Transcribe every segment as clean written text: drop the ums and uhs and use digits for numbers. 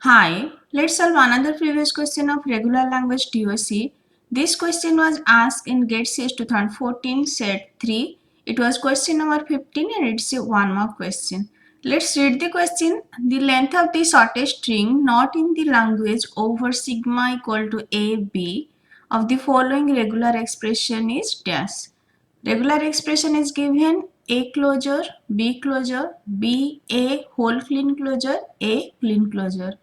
Hi, let's solve another previous question of regular language DOC. This question was asked in GATE CS 2014 set 3. It was question number 15 and it's a one mark question. Let's read the question. The length of the shortest string not in the language over sigma equal to AB of the following regular expression is dash. Regular expression is given A closure, B closure, B A whole clean closure, A clean closure.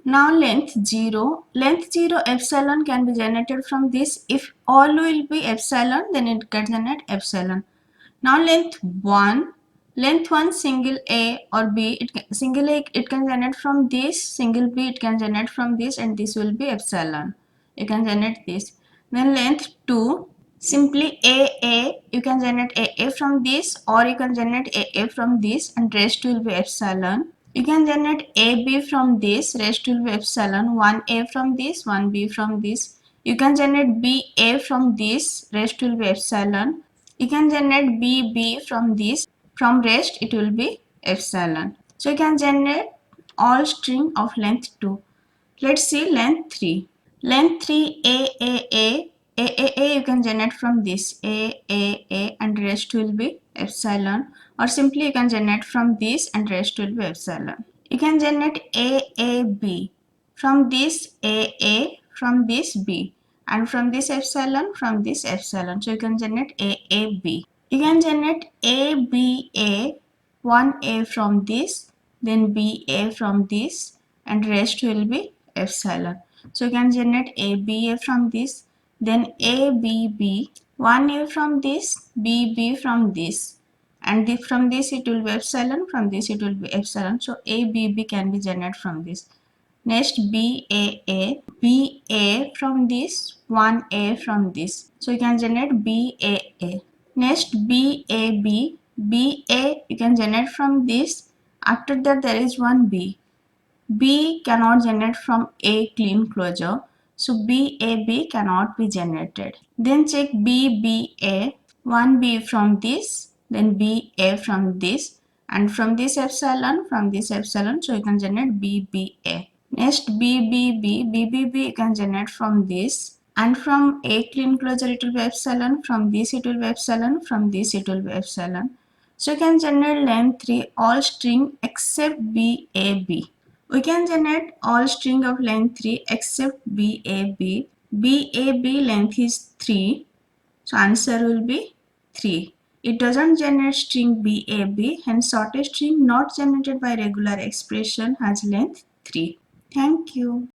Now length 0 epsilon can be generated from this. If all will be epsilon, then it can generate epsilon. Now length 1 single A or B, single A it can generate from this, single B it can generate from this, and this will be epsilon. You can generate this. Then length 2, simply AA, you can generate AA from this, or you can generate AA from this, and rest will be epsilon. You can generate AB from this, rest will be epsilon, 1A from this, 1B from this. You can generate BA from this, rest will be epsilon. You can generate BB from this, from rest it will be epsilon. So you can generate all string of length 2. Let's see length 3. Length 3 A you can generate from this A and rest will be epsilon, or simply you can generate from this and rest will be epsilon. You can generate AAB from this AA, from this B, and from this epsilon, from this epsilon. So you can generate AAB. You can generate ABA, 1A from this, then BA from this, and rest will be epsilon. So you can generate ABA from this, then ABB, 1A from this, BB from this, and from this it will be epsilon, from this it will be epsilon. So ABB can be generated from this. Next BA from this, 1A from this. So you can generate BAA. Next BA you can generate from this. After that there is one B. B cannot generate from A clean closure. So BAB cannot be generated. Then check BBA, 1B from this, then BA from this, and from this epsilon, so you can generate BBA. Next BBB you can generate from this, and from A clean closure it will be epsilon, from this it will be epsilon, from this it will be epsilon. So you can generate length 3 all string except BAB. We can generate all string of length 3 except BAB. BAB length is 3, so answer will be 3. It doesn't generate string BAB, hence shortest string not generated by regular expression has length 3. Thank you.